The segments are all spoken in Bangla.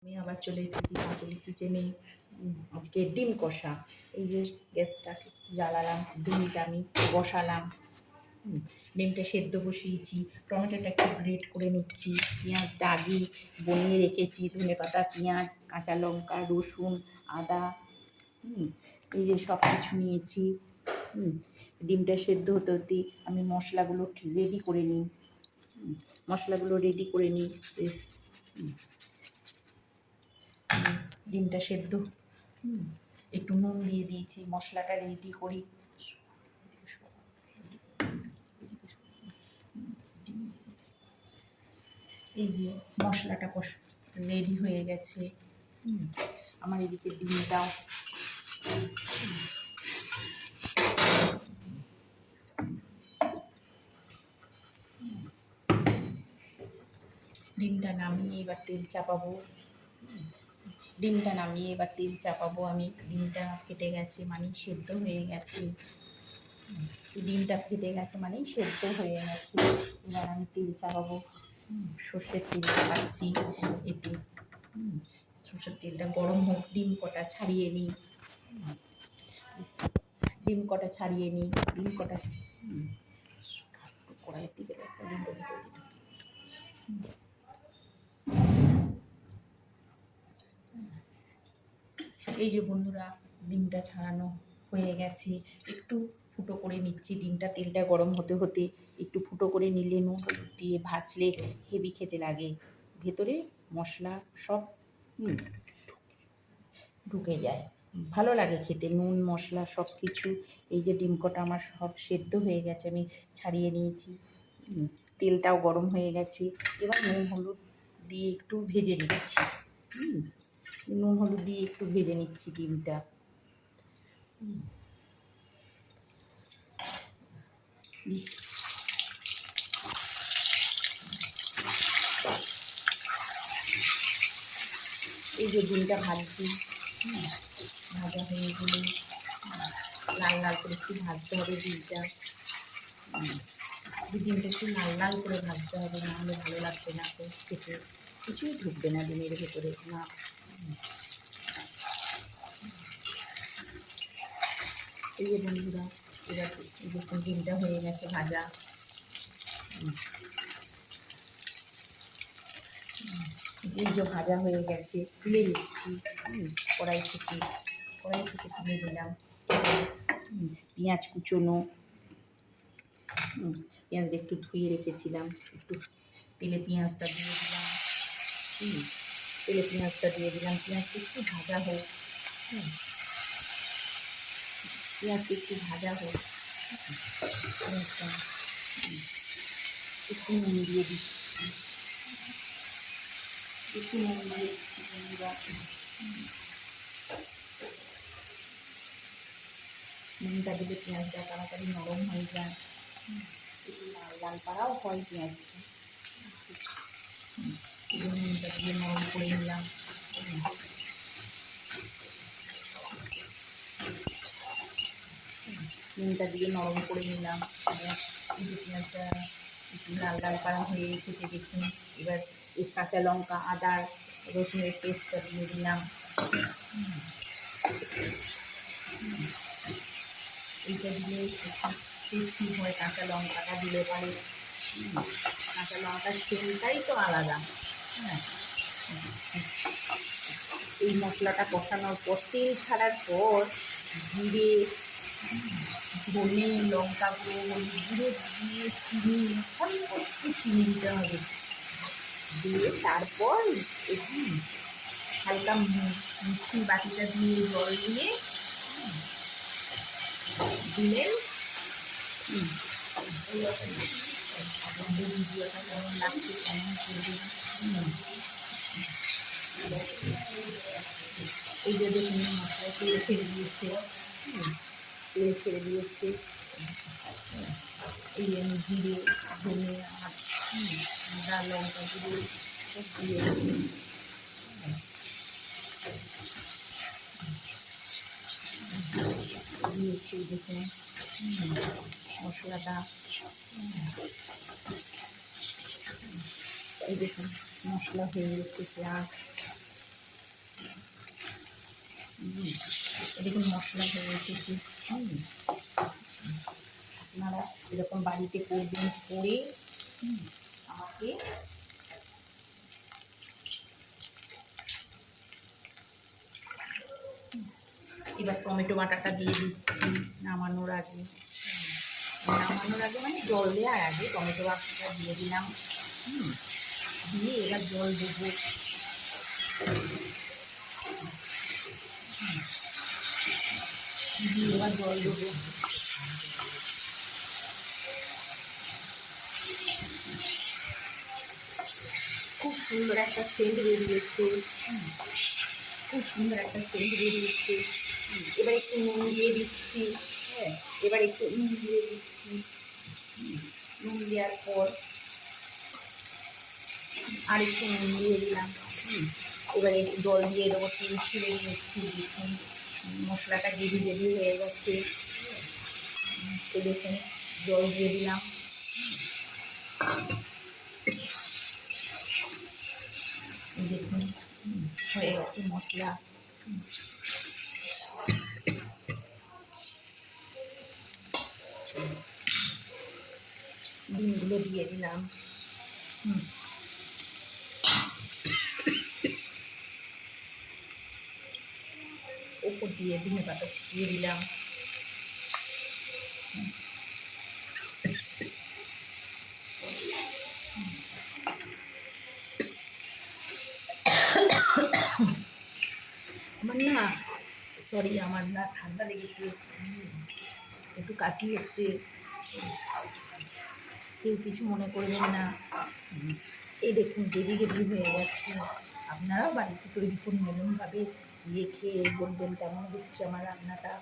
আমি আবার চলে এসেছি কাকুলি কিচেনে। আজকে ডিম কষা। এই যে গ্যাসটা জ্বালালাম, ডিমটা আমি বসালাম। ডিমটা সেদ্ধ বসিয়েছি, টমেটোটা একটু গ্রেট করে নিচ্ছি, পেঁয়াজটা আগে বনিয়ে রেখেছি, ধনেপাতা, পেঁয়াজ, কাঁচা লঙ্কা, রসুন, আদা, এই যে সব কিছু নিয়েছি। ডিমটা সেদ্ধ হতে হতে আমি মশলাগুলো রেডি করে নিই। ডিমটা সেদ্ধ, একটু নুন দিয়ে দিয়েছি, মশলাটা রেডি করি। এই যে মশলাটা রেডি হয়ে গেছে। আমার এদিকে ডিমটাও ডিমটা নামিয়ে এবার তেল চাপাবো। আমি ডিমটা ফেটে গেছে মানে সেদ্ধ হয়ে গেছে। ডিমটা ফেটে গেছে মানেই সেদ্ধ হয়ে গেছে। এবার আমি তেল চাপাবো। সর্ষের তেল চাপাচ্ছি এতে। সর্ষের তেলটা গরম হোক, ডিম কটা ছাড়িয়ে নিই। ডিম কটা কড়াইয়ের দিকে দেখো, ডিমটা ভিতর দিকে। এই যে বন্ধুরা, ডিমটা ছাড়ানো হয়ে গেছে। একটু ফুটো করে নিচ্ছি ডিমটা। তেলটা গরম হতে হতে একটু ফুটো করে নিলে নুন হলুদ দিয়ে ভাজলে হেভি খেতে লাগে। ভেতরে মশলা সব ঢুকে যায়, ভালো লাগে খেতে, নুন মশলা সব কিছু। এই যে ডিম কটা আমার সব সেদ্ধ হয়ে গেছে, আমি ছাড়িয়ে নিয়েছি। তেলটাও গরম হয়ে গেছে। এবার নুন হলুদ দিয়ে একটু ভেজে নিচ্ছি। ডিমটা। এই যে ডিমটা ভাজছি, ভাজা হয়ে গেলে লাল লাল করে একটু ভাজতে হবে ডিমটা। ডিমটা একটু লাল লাল করে ভাজতে হবে, নাহলে ভালো লাগবে না তো খেতে, কিছুই ঢুকবে না ডিমের ভেতরে না। এই যে বন্ধুরা, এবার দেখুন ডিমটা হয়ে গেছে ভাজা। এই যে ভাজা হয়ে গেছে, তুলে নিচ্ছি কড়াই থেকে তুলে দিলাম। পেঁয়াজ কুচোনো, পেঁয়াজটা একটু ধুয়ে রেখেছিলাম, একটু তেলে পেঁয়াজটা দিয়ে দিলাম। পেঁয়াজটা একটু ভাজা হোক। একটু নুন দিয়ে দিচ্ছি, বন্ধুরা। নুনটা দিলে পেঁয়াজটা তাড়াতাড়ি নরম হয়ে যায়, একটু লাল লাল পাড়াও হয় পেঁয়াজটা। নুনটা দিয়ে নরম করে নিলাম। পেঁয়াজটা একটু লাল লাল পাড়া হয়ে এসেছে দেখুন। এবার এই কাঁচা লঙ্কা, আদা, রসুনের পেস্টটা দিয়ে দিলাম। এইটা দিলে একটু টেস্টি হয়, কাঁচা লঙ্কাটা দিলে পারে। কাঁচা লঙ্কার সেন্টটাই তো আলাদা। হ্যাঁ, এই মশলাটা কষানোর পর, তেল ছাড়ার পর জিরে, ধনে, লঙ্কা গুঁড়ো, হলুদ গুঁড়ো দিয়ে চিনি, অল্প একটু চিনি দিতে হবে। দিয়ে তারপর একটু হালকা মিক্সির বাটিটা দিয়ে জল দিয়ে দিলেন। আপনাদের ভিডিওটা কেমন লাগছে কমেন্ট করবেন। এই যে দেখুন মশলা তেল ছেড়ে দিয়েছে। এই আমি জিরে, ধনে, আদা, লঙ্কা গুঁড়ো সব দিয়েছি। দেখুন মশলাটা, এই দেখুন মশলা হয়ে গেছে, পেঁয়াজ দেখুন মশলা হয়ে এসেছে। আপনারা এরকম বাড়িতে করবেন, করে আমাকে এবার টমেটো বাটাটা দিয়ে দিচ্ছি নামানোর আগে। নামানোর আগে মানে জল দেওয়ার আগে টমেটো বাটাটা দিয়ে দিলাম। দিয়ে এবার জল দেবো। দিয়ে এবার জল দেবো। খুব সুন্দর একটা সেন্ট বেরিয়েছে। খুব সুন্দর একটা সেন্ট বেরিয়েছে। এবার একটু নুন দিয়ে দিচ্ছি। হ্যাঁ, এবার একটু নুন দিয়ে দিচ্ছি। নুন দেওয়ার পর আর একটু নুন দিয়ে দিলাম। এবারে একটু জল দিয়ে দেবো, তেল ছেড়ে দিচ্ছি। দেখুন মশলাটা গ্রেভি রেডি হয়ে গেছে। তো দেখুন জল দিয়ে দিলাম। দেখুন হয়ে গেছে মশলা। ডিমগুলো দিয়ে দিলাম। ওপর দিয়ে ধনে পাতা ছিটিয়ে দিলাম। আমার না ঠান্ডা লেগেছে, একটু কাশি হচ্ছে, কেউ কিছু মনে করবেন না। এই দেখুন গ্রেভি গ্রেভি হয়ে গেছে। আপনারাও বাড়িতে তৈরি করুন, এমনভাবে দিয়ে খেয়ে বলবেন কেমন হচ্ছে আমার রান্নাটা।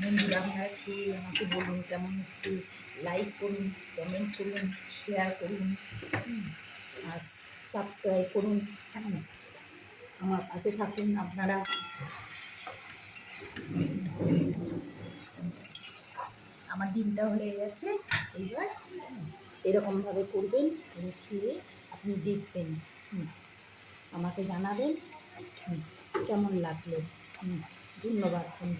বন্ধুরা আপনারা খেয়ে আমাকে বলুন কেমন হচ্ছে। লাইক করুন, কমেন্ট করুন, শেয়ার করুন, আর সাবস্ক্রাইব করুন। আমার পাশে থাকুন আপনারা। আমার ডিমটা হয়ে গেছে। এইবার এরকমভাবে করবেন, খেয়ে আপনি দেখবেন, আমাকে জানাবেন কেমন লাগলো। ধন্যবাদ বন্ধু।